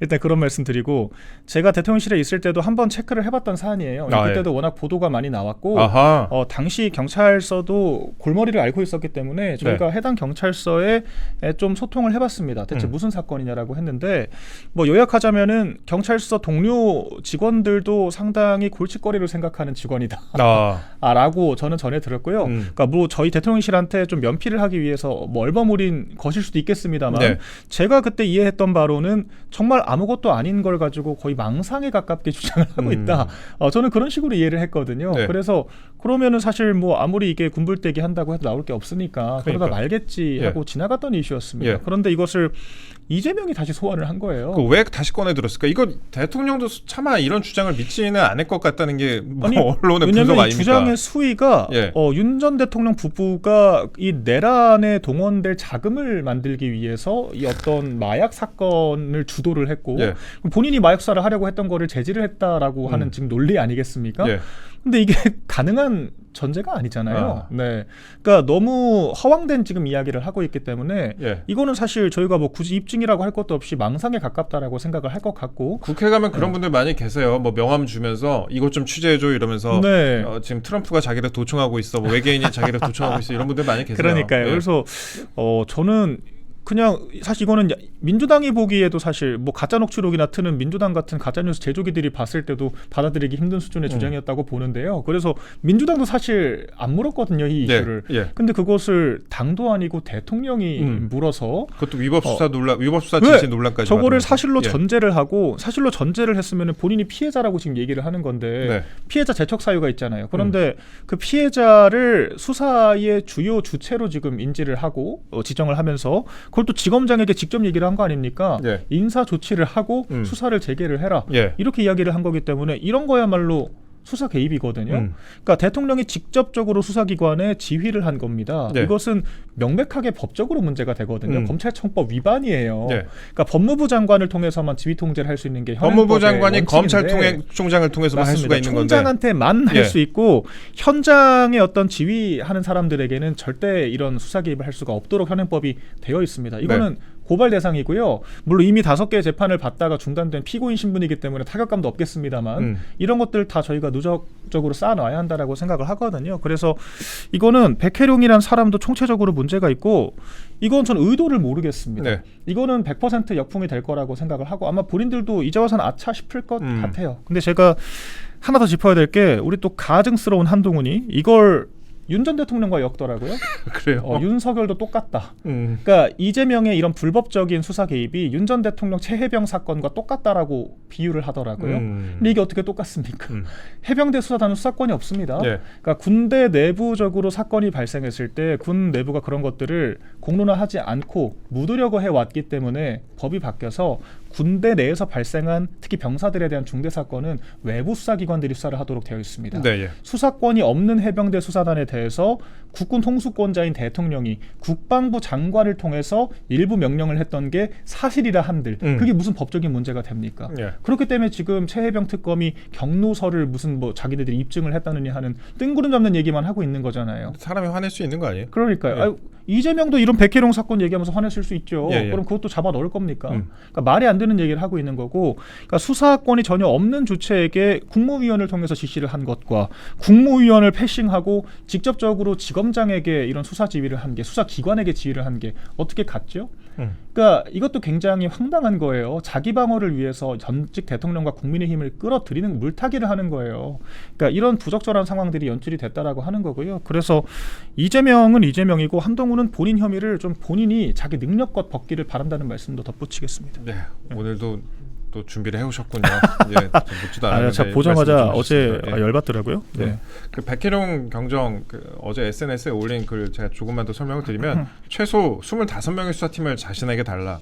S2: 일단 그런 말씀드리고 제가 대통령실에 있을 때도 한번 체크를 해봤던 사안이에요. 그때도
S1: 예.
S2: 워낙 보도가 많이 나왔고
S1: 아하.
S2: 당시 경찰서도 골머리를 앓고 있었기 때문에 저희가 해당 경찰서에 좀 소통을 해봤습니다. 대체 무슨 사건이냐라고 했는데 뭐 요약하자면은 경찰서 동료 직원들도 상당히 골칫거리로 생각하는 직원이다. 라고 저는 전해 들었고요. 그러니까 뭐 저희 대통령실한테 좀 면피를 하기 위해서 뭐 얼버무린 것일 수도 있겠습니다만
S1: 네.
S2: 제가 그때 이해했던 바로는 정말 아무것도 아닌 걸 가지고 거의 망상에 가깝게 주장을 하고 있다. 저는 그런 식으로 이해를 했거든요.
S1: 네.
S2: 그래서 그러면은 사실 뭐 아무리 이게 군불대기 한다고 해도 나올 게 없으니까 그러다
S1: 그러니까.
S2: 말겠지
S1: 예.
S2: 하고 지나갔던 이슈였습니다.
S1: 예.
S2: 그런데 이것을 이재명이 다시 소환을 한 거예요.
S1: 왜 다시 꺼내 들었을까? 이거 대통령도 차마 이런 주장을 믿지는 않을 것 같다는 게 뭐
S2: 아니,
S1: 언론의 분석
S2: 왜냐면 이
S1: 아닙니까?
S2: 주장의 수위가
S1: 예.
S2: 윤 전 대통령 부부가 이 내란에 동원될 자금을 만들기 위해서 이 어떤 마약 사건을 주도를 했고
S1: 예.
S2: 본인이 마약 수사를 하려고 했던 거를 제지를 했다라고 하는 지금 논리 아니겠습니까?
S1: 예.
S2: 근데 이게 가능한 전제가 아니잖아요.
S1: 아.
S2: 네, 그러니까 너무 허황된 지금 이야기를 하고 있기 때문에
S1: 예.
S2: 이거는 사실 저희가 뭐 굳이 입증이라고 할 것도 없이 망상에 가깝다라고 생각을 할 것 같고.
S1: 국회 가면 그런 분들 많이 계세요. 뭐 명함 주면서 이것 좀 취재해줘 이러면서
S2: 네.
S1: 지금 트럼프가 자기를 도청하고 있어, 뭐 외계인이 자기를 도청하고 있어 이런 분들 많이 계세요.
S2: 그러니까요.
S1: 예.
S2: 그래서 저는 그냥 사실 이거는 민주당이 보기에도 사실 뭐 가짜 녹취록이나 트는 민주당 같은 가짜뉴스 제조기들이 봤을 때도 받아들이기 힘든 수준의 주장이었다고 보는데요. 그래서 민주당도 사실 안 물었거든요, 이
S1: 네.
S2: 이슈를.
S1: 예.
S2: 근데 그것을 당도 아니고 대통령이 물어서
S1: 그것도 위법 수사 위법 수사
S2: 왜
S1: 진실 논란까지.
S2: 저거를
S1: 받으면서.
S2: 사실로
S1: 예.
S2: 전제를 하고 사실로 전제를 했으면 본인이 피해자라고 지금 얘기를 하는 건데
S1: 네.
S2: 피해자 재척 사유가 있잖아요. 그런데 그 피해자를 수사의 주요 주체로 지금 인지를 하고 지정을 하면서 그걸 또 지검장에게 직접 얘기를 한 거 아닙니까?
S1: 예.
S2: 인사 조치를 하고 수사를 재개를 해라.
S1: 예.
S2: 이렇게 이야기를 한 거기 때문에 이런 거야말로 수사 개입이거든요. 그러니까 대통령이 직접적으로 수사기관에 지휘를 한 겁니다.
S1: 네.
S2: 이것은 명백하게 법적으로 문제가 되거든요. 검찰청법 위반이에요.
S1: 네.
S2: 그러니까 법무부 장관을 통해서만 지휘 통제를 할 수 있는 게
S1: 법무부
S2: 현행법의
S1: 장관이
S2: 원칙인데
S1: 검찰총장을 통해서만 할 수가
S2: 맞습니다.
S1: 있는 건데.
S2: 총장한테만 할
S1: 예.
S2: 수 있고 현장의 어떤 지휘하는 사람들에게는 절대 이런 수사 개입을 할 수가 없도록 현행법이 되어 있습니다. 이거는 고발 대상이고요. 물론 이미 5개의 재판을 받다가 중단된 피고인 신분이기 때문에 타격감도 없겠습니다만 이런 것들 다 저희가 누적적으로 쌓아놔야 한다라고 생각을 하거든요. 그래서 이거는 백혜룡이라는 사람도 총체적으로 문제가 있고 이건 저는 의도를 모르겠습니다.
S1: 네.
S2: 이거는 100% 역풍이 될 거라고 생각을 하고 아마 본인들도 이제 와서는 아차 싶을 것 같아요. 근데 제가 하나 더 짚어야 될 게 우리 또 가증스러운 한동훈이 이걸 윤 전 대통령과 엮더라고요.
S1: 그래요.
S2: 윤석열도 똑같다. 그러니까 이재명의 이런 불법적인 수사 개입이 윤 전 대통령 최해병 사건과 똑같다라고 비유를 하더라고요. 근데 이게 어떻게 똑같습니까? 해병대 수사단은 수사권이 없습니다.
S1: 예.
S2: 그러니까 군대 내부적으로 사건이 발생했을 때 군 내부가 그런 것들을 공론화하지 않고 묻으려고 해왔기 때문에 법이 바뀌어서 군대 내에서 발생한 특히 병사들에 대한 중대 사건은 외부 수사기관들이 수사를 하도록 되어 있습니다.
S1: 네, 예.
S2: 수사권이 없는 해병대 수사단에 대해서 국군 통수권자인 대통령이 국방부 장관을 통해서 일부 명령을 했던 게 사실이라 한들 그게 무슨 법적인 문제가 됩니까?
S1: 예.
S2: 그렇기 때문에 지금 최해병 특검이 경로서를 무슨 뭐 자기네들이 입증을 했다느냐 하는 뜬구름 잡는 얘기만 하고 있는 거잖아요.
S1: 사람이 화낼 수 있는 거 아니에요?
S2: 그러니까요.
S1: 예.
S2: 아유, 이재명도 이런 백혜룡 사건 얘기하면서 화냈을 수 있죠.
S1: 예, 예.
S2: 그럼 그것도 잡아 넣을 겁니까? 그러니까 말이 안 되는 얘기를 하고 있는 거고, 그러니까 수사권이 전혀 없는 주체에게 국무위원을 통해서 지시를 한 것과 국무위원을 패싱하고 직접적으로 지검장에게 이런 수사 지휘를 한 게, 수사기관에게 지휘를 한 게 어떻게 같죠? 그러니까 이것도 굉장히 황당한 거예요. 자기 방어를 위해서 전직 대통령과 국민의 힘을 끌어들이는 물타기를 하는 거예요. 그러니까 이런 부적절한 상황들이 연출이 됐다라고 하는 거고요. 그래서 이재명은 이재명이고 한동훈은 본인 혐의를 좀 본인이 자기 능력껏 벗기를 바란다는 말씀도 덧붙이겠습니다.
S1: 네, 오늘도 또 준비를 해오셨군요. 예, 좀 묻지도 않았는데
S2: 제가 보자마자
S1: 말씀 좀
S2: 어제
S1: 주셨습니다. 예.
S2: 열받더라고요.
S1: 네. 그 백혜룡 경정 어제 SNS에 올린 글 제가 조금만 더 설명을 드리면 최소 25명의 수사팀을 자신에게 달라.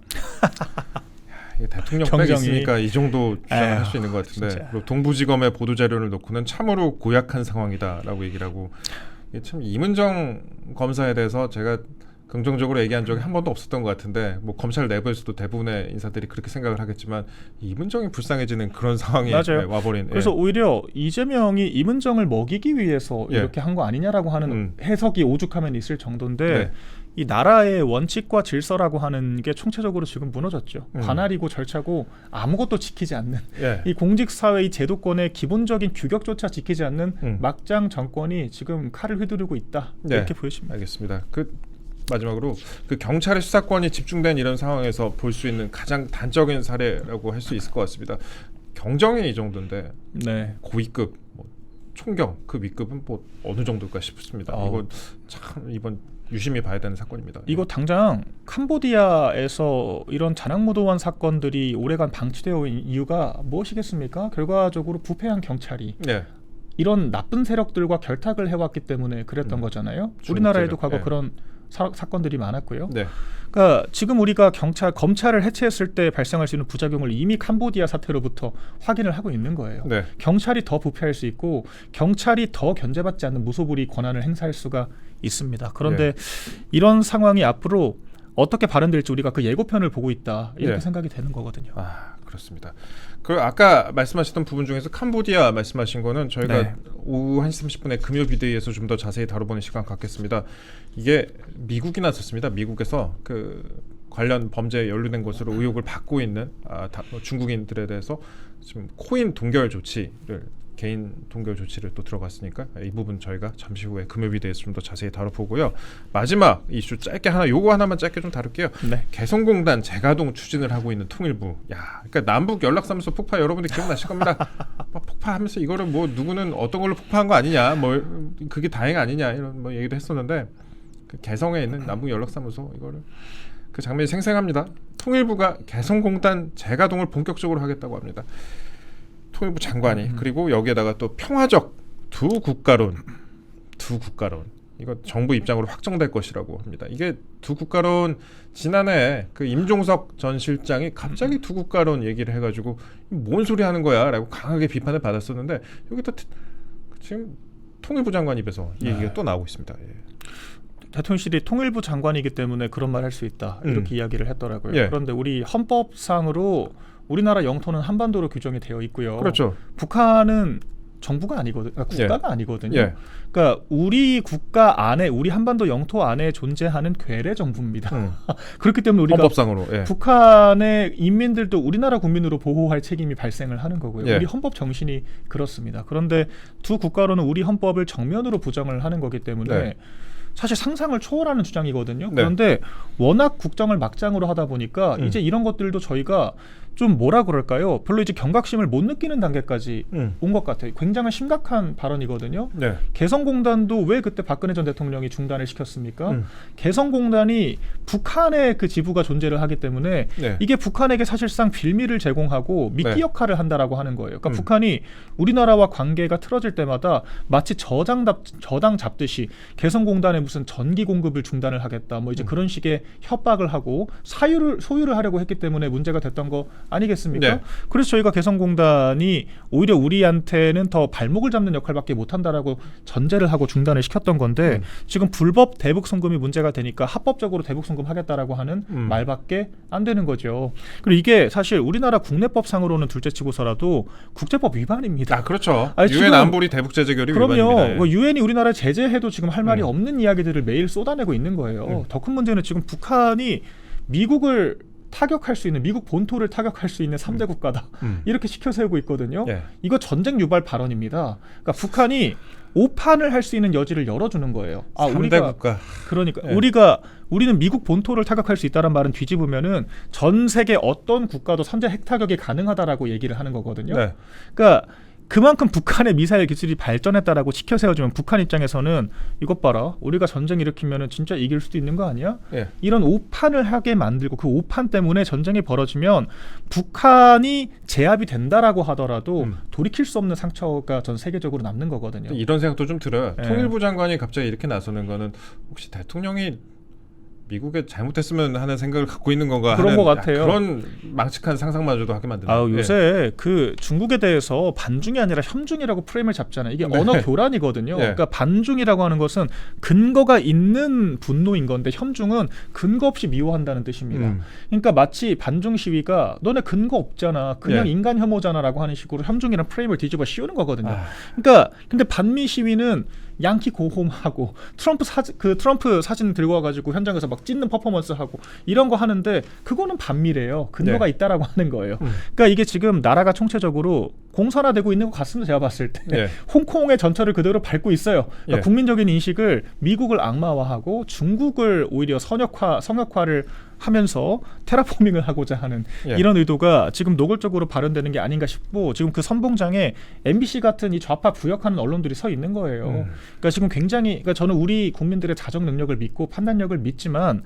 S1: 이게 대통령 백
S2: 경정이.
S1: 있으니까 이 정도 주장을 할 수 있는 것 같은데
S2: 진짜.
S1: 그리고 동부지검의 보도 자료를 놓고는 참으로 고약한 상황이다라고 얘기를 하고 이게 참 이문정 검사에 대해서 제가 긍정적으로 얘기한 적이 한 번도 없었던 것 같은데 뭐 검찰 내부에서도 대부분의 인사들이 그렇게 생각을 하겠지만 이문정이 불쌍해지는 그런 상황이
S2: 맞아요.
S1: 와버린.
S2: 그래서
S1: 예.
S2: 오히려 이재명이 이문정을 먹이기 위해서
S1: 예.
S2: 이렇게 한 거 아니냐라고 하는 해석이 오죽하면 있을 정도인데
S1: 네.
S2: 이 나라의 원칙과 질서라고 하는 게 총체적으로 지금 무너졌죠. 관할이고 절차고 아무것도 지키지 않는
S1: 예.
S2: 이 공직사회의 제도권의 기본적인 규격조차 지키지 않는 막장 정권이 지금 칼을 휘두르고 있다.
S1: 네.
S2: 이렇게 보여집니다.
S1: 알겠습니다. 마지막으로 그 경찰의 수사권이 집중된 이런 상황에서 볼 수 있는 가장 단적인 사례라고 할 수 있을 것 같습니다. 경정이 이 정도인데
S2: 네.
S1: 고위급 뭐 총경 그 위급은 뭐 어느 정도일까 싶습니다. 이거 참 이번 유심히 봐야 되는 사건입니다.
S2: 이거 당장 캄보디아에서 이런 자낙무도원 사건들이 오래간 방치되어 있는 이유가 무엇이겠습니까? 결과적으로 부패한 경찰이
S1: 네.
S2: 이런 나쁜 세력들과 결탁을 해왔기 때문에 그랬던 거잖아요. 우리나라에도 과거 그런 사건들이 많았고요.
S1: 네.
S2: 그러니까 지금 우리가 검찰을 해체했을 때 발생할 수 있는 부작용을 이미 캄보디아 사태로부터 확인을 하고 있는 거예요.
S1: 네.
S2: 경찰이 더 부패할 수 있고 경찰이 더 견제받지 않는 무소불위 권한을 행사할 수가 있습니다. 그런데 이런 상황이 앞으로 어떻게 발현될지 우리가 그 예고편을 보고 있다 이렇게 생각이 되는 거거든요.
S1: 아, 그렇습니다. 그 아까 말씀하셨던 부분 중에서 캄보디아 말씀하신 거는 저희가 오후 1시 30분에 금요 비대위에서 좀 더 자세히 다뤄보는 시간 갖겠습니다. 이게 미국이 났었습니다. 미국에서 그 관련 범죄에 연루된 것으로 의혹을 받고 있는 중국인들에 대해서 지금 코인 동결 조치를 개인 동결 조치를 또 들어갔으니까 이 부분 저희가 잠시 후에 금요 비대위에서 좀 더 자세히 다뤄보고요. 마지막 이슈 짧게 요거 하나만 짧게 좀 다룰게요. 개성공단 재가동 추진을 하고 있는 통일부. 그러니까 남북 연락사무소 폭파 여러분들 기억나실 겁니다. 폭파하면서 이거를 뭐 누구는 어떤 걸로 폭파한 거 아니냐, 뭐 그게 다행 아니냐 이런 뭐 얘기도 했었는데 그 개성에 있는 남북 연락사무소 이거를 그 장면이 생생합니다. 통일부가 개성공단 재가동을 본격적으로 하겠다고 합니다. 통일부 장관이 그리고 여기에다가 또 평화적 두 국가론 이거 정부 입장으로 확정될 것이라고 합니다. 이게 두 국가론 지난해 그 임종석 전 실장이 갑자기 두 국가론 얘기를 해가지고 뭔 소리 하는 거야라고 강하게 비판을 받았었는데 여기다 지금 통일부 장관 입에서 이 얘기가 또 나오고 있습니다.
S2: 대통령실이 통일부 장관이기 때문에 그런 말 할 수 있다 이렇게 이야기를 했더라고요. 그런데 우리 헌법상으로 우리나라 영토는 한반도로 규정이 되어 있고요.
S1: 그렇죠.
S2: 북한은 정부가 아니거든요. 국가가 아니거든요. 그러니까 우리 국가 안에 우리 한반도 영토 안에 존재하는 괴뢰 정부입니다. 그렇기 때문에 우리가
S1: 헌법상으로
S2: 북한의 인민들도 우리나라 국민으로 보호할 책임이 발생을 하는 거고요. 우리 헌법 정신이 그렇습니다. 그런데 두 국가로는 우리 헌법을 정면으로 부정을 하는 거기 때문에 사실 상상을 초월하는 주장이거든요. 그런데 워낙 국정을 막장으로 하다 보니까 이제 이런 것들도 저희가 좀 뭐라 그럴까요? 별로 이제 경각심을 못 느끼는 단계까지 온 것 같아요. 굉장히 심각한 발언이거든요. 개성공단도 왜 그때 박근혜 전 대통령이 중단을 시켰습니까? 개성공단이 북한의 그 지부가 존재를 하기 때문에 이게 북한에게 사실상 빌미를 제공하고 미끼 역할을 한다라고 하는 거예요. 그러니까 북한이 우리나라와 관계가 틀어질 때마다 마치 저당 잡듯이 개성공단에 무슨 전기 공급을 중단을 하겠다, 뭐 이제 그런 식의 협박을 하고 소유를 하려고 했기 때문에 문제가 됐던 거 아니겠습니까? 그래서 저희가 개성공단이 오히려 우리한테는 더 발목을 잡는 역할밖에 못한다라고 전제를 하고 중단을 시켰던 건데 지금 불법 대북 송금이 문제가 되니까 합법적으로 대북 송금하겠다라고 하는 말밖에 안 되는 거죠. 그리고 이게 사실 우리나라 국내법상으로는 둘째치고서라도 국제법 위반입니다.
S1: 그렇죠. 유엔 안보리 대북 제재 결의
S2: 위반입니다.
S1: 위반입니다.
S2: 유엔이 우리나라 제재해도 지금 할 말이 없는 이야기들을 매일 쏟아내고 있는 거예요. 더 큰 문제는 지금 북한이 미국을 타격할 수 있는 미국 본토를 타격할 수 있는 3대 국가다 이렇게 시켜 세우고 있거든요. 이거 전쟁 유발 발언입니다. 그러니까 북한이 오판을 할 수 있는 여지를 열어주는 거예요.
S1: 3대 국가.
S2: 그러니까 우리는 미국 본토를 타격할 수 있다는 말은 뒤집으면은 전 세계 어떤 국가도 선제 핵타격이 가능하다라고 얘기를 하는 거거든요. 그러니까 그만큼 북한의 미사일 기술이 발전했다라고 시켜 세워주면 북한 입장에서는 이것 봐라, 우리가 전쟁 일으키면은 진짜 이길 수도 있는 거 아니야? 이런 오판을 하게 만들고 그 오판 때문에 전쟁이 벌어지면 북한이 제압이 된다라고 하더라도 돌이킬 수 없는 상처가 전 세계적으로 남는 거거든요.
S1: 이런 생각도 좀 들어요. 통일부 장관이 갑자기 이렇게 나서는 거는 혹시 대통령이 미국에 잘못했으면 하는 생각을 갖고 있는 건가
S2: 그런 것 같아요.
S1: 그런 망측한 상상마저도 하게 만드는.
S2: 요새 그 중국에 대해서 반중이 아니라 협중이라고 프레임을 잡잖아요. 이게 언어 교란이거든요. 그러니까 반중이라고 하는 것은 근거가 있는 분노인 건데 협중은 근거 없이 미워한다는 뜻입니다. 그러니까 마치 반중 시위가 너네 근거 없잖아, 그냥 인간 혐오잖아라고 하는 식으로 협중이라는 프레임을 뒤집어 씌우는 거거든요. 그러니까 근데 반미 시위는 양키 고홈하고 트럼프 사진 들고 와가지고 현장에서 막 찢는 퍼포먼스 하고 이런 거 하는데 그거는 반미래요. 근거가 있다라고 하는 거예요. 그러니까 이게 지금 나라가 총체적으로 공산화되고 있는 것 같습니다. 제가 봤을 때 홍콩의 전철을 그대로 밟고 있어요. 그러니까 국민적인 인식을 미국을 악마화하고 중국을 오히려 성역화를 하면서 테라포밍을 하고자 하는 이런 의도가 지금 노골적으로 발현되는 게 아닌가 싶고, 지금 그 선봉장에 MBC 같은 이 좌파 부역하는 언론들이 서 있는 거예요. 그러니까 지금 굉장히, 그러니까 저는 우리 국민들의 자정 능력을 믿고 판단력을 믿지만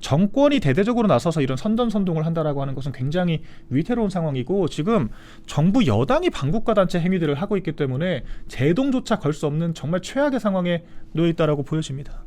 S2: 정권이 대대적으로 나서서 이런 선전선동을 한다라고 하는 것은 굉장히 위태로운 상황이고 지금 정부 여당이 반국가 단체 행위들을 하고 있기 때문에 제동조차 걸 수 없는 정말 최악의 상황에 놓여 있다라고 보여집니다.